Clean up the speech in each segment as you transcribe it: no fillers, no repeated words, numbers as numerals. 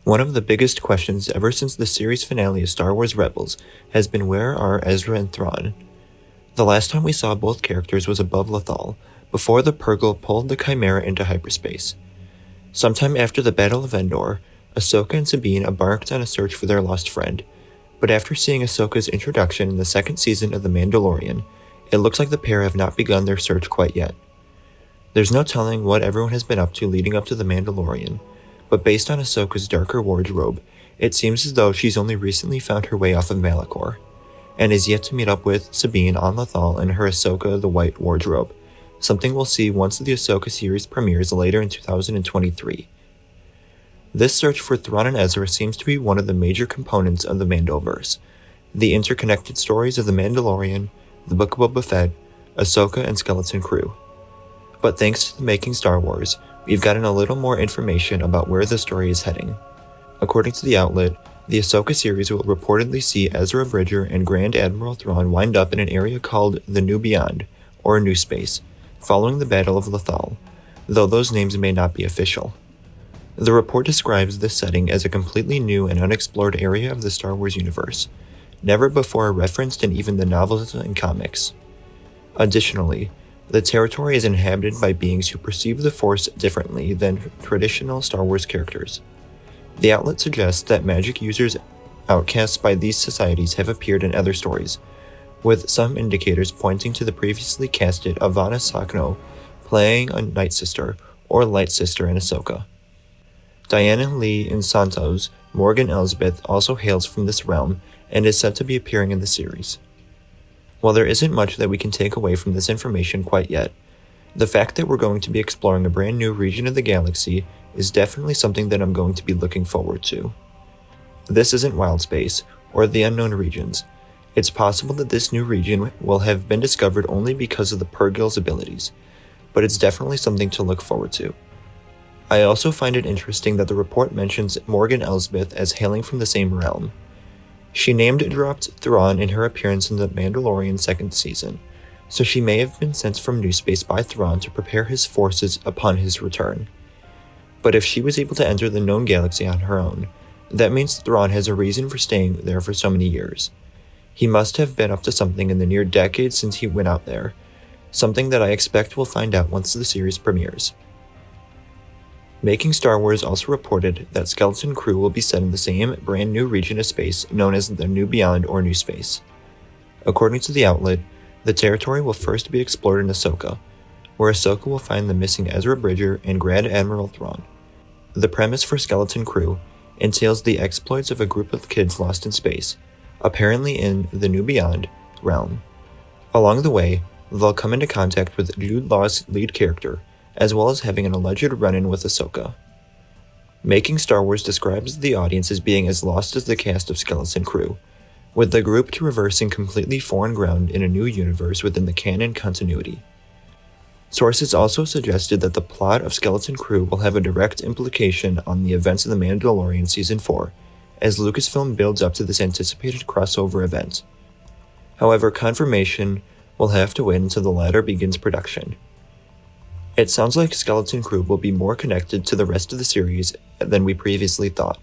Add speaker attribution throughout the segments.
Speaker 1: One of the biggest questions ever since the series finale of Star Wars Rebels has been where are Ezra and Thrawn? The last time we saw both characters was above Lothal, before the Purrgil pulled the Chimaera into hyperspace. Sometime after the Battle of Endor, Ahsoka and Sabine embarked on a search for their lost friend, but after seeing Ahsoka's introduction in the second season of The Mandalorian, it looks like the pair have not begun their search quite yet. There's no telling what everyone has been up to leading up to The Mandalorian, but based on Ahsoka's darker wardrobe, it seems as though she's only recently found her way off of Malachor, and is yet to meet up with Sabine on Lothal in her Ahsoka the White wardrobe, something we'll see once the Ahsoka series premieres later in 2023. This search for Thrawn and Ezra seems to be one of the major components of the Mandoverse, the interconnected stories of The Mandalorian, the Book of Boba Fett, Ahsoka, and Skeleton Crew. But thanks to the Making Star Wars, we've gotten a little more information about where the story is heading. According to the outlet, the Ahsoka series will reportedly see Ezra Bridger and Grand Admiral Thrawn wind up in an area called the New Beyond, or New Space, following the Battle of Lothal, though those names may not be official. The report describes this setting as a completely new and unexplored area of the Star Wars universe, never before referenced in even the novels and comics. Additionally, the territory is inhabited by beings who perceive the Force differently than traditional Star Wars characters. The outlet suggests that magic users outcast by these societies have appeared in other stories, with some indicators pointing to the previously casted Ivana Sakno playing a Night Sister or Light Sister in Ahsoka. Diana Lee in Santos, Morgan Elsbeth also hails from this realm and is said to be appearing in the series. While there isn't much that we can take away from this information quite yet, the fact that we're going to be exploring a brand new region of the galaxy is definitely something that I'm going to be looking forward to. This isn't Wild Space, or the Unknown Regions. It's possible that this new region will have been discovered only because of the Purrgil's abilities, but it's definitely something to look forward to. I also find it interesting that the report mentions Morgan Elsbeth as hailing from the same realm. She name-dropped Thrawn in her appearance in The Mandalorian second season, so she may have been sent from New Space by Thrawn to prepare his forces upon his return. But if she was able to enter the known galaxy on her own, that means Thrawn has a reason for staying there for so many years. He must have been up to something in the near decade since he went out there, something that I expect we'll find out once the series premieres. Making Star Wars also reported that Skeleton Crew will be set in the same brand new region of space known as the New Beyond or New Space. According to the outlet, the territory will first be explored in Ahsoka, where Ahsoka will find the missing Ezra Bridger and Grand Admiral Thrawn. The premise for Skeleton Crew entails the exploits of a group of kids lost in space, apparently in the New Beyond realm. Along the way, they'll come into contact with Jude Law's lead character, as well as having an alleged run-in with Ahsoka. Making Star Wars describes the audience as being as lost as the cast of Skeleton Crew, with the group traversing completely foreign ground in a new universe within the canon continuity. Sources also suggested that the plot of Skeleton Crew will have a direct implication on the events of The Mandalorian Season 4, as Lucasfilm builds up to this anticipated crossover event. However, confirmation will have to wait until the latter begins production. It sounds like Skeleton Crew will be more connected to the rest of the series than we previously thought.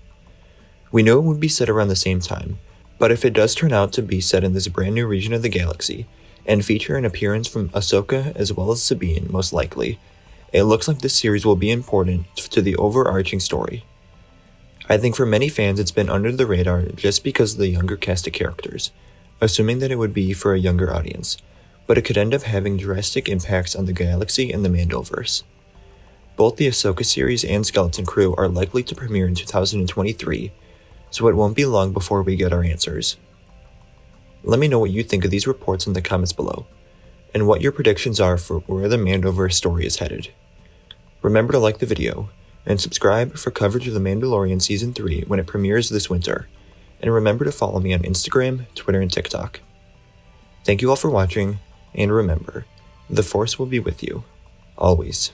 Speaker 1: We knew it would be set around the same time, but if it does turn out to be set in this brand new region of the galaxy, and feature an appearance from Ahsoka as well as Sabine most likely, it looks like this series will be important to the overarching story. I think for many fans it's been under the radar just because of the younger cast of characters, assuming that it would be for a younger audience, but it could end up having drastic impacts on the galaxy and the Mandoverse. Both the Ahsoka series and Skeleton Crew are likely to premiere in 2023, so it won't be long before we get our answers. Let me know what you think of these reports in the comments below, and what your predictions are for where the Mandoverse story is headed. Remember to like the video, and subscribe for coverage of The Mandalorian Season 3 when it premieres this winter, and remember to follow me on Instagram, Twitter, and TikTok. Thank you all for watching, and remember, the Force will be with you, always.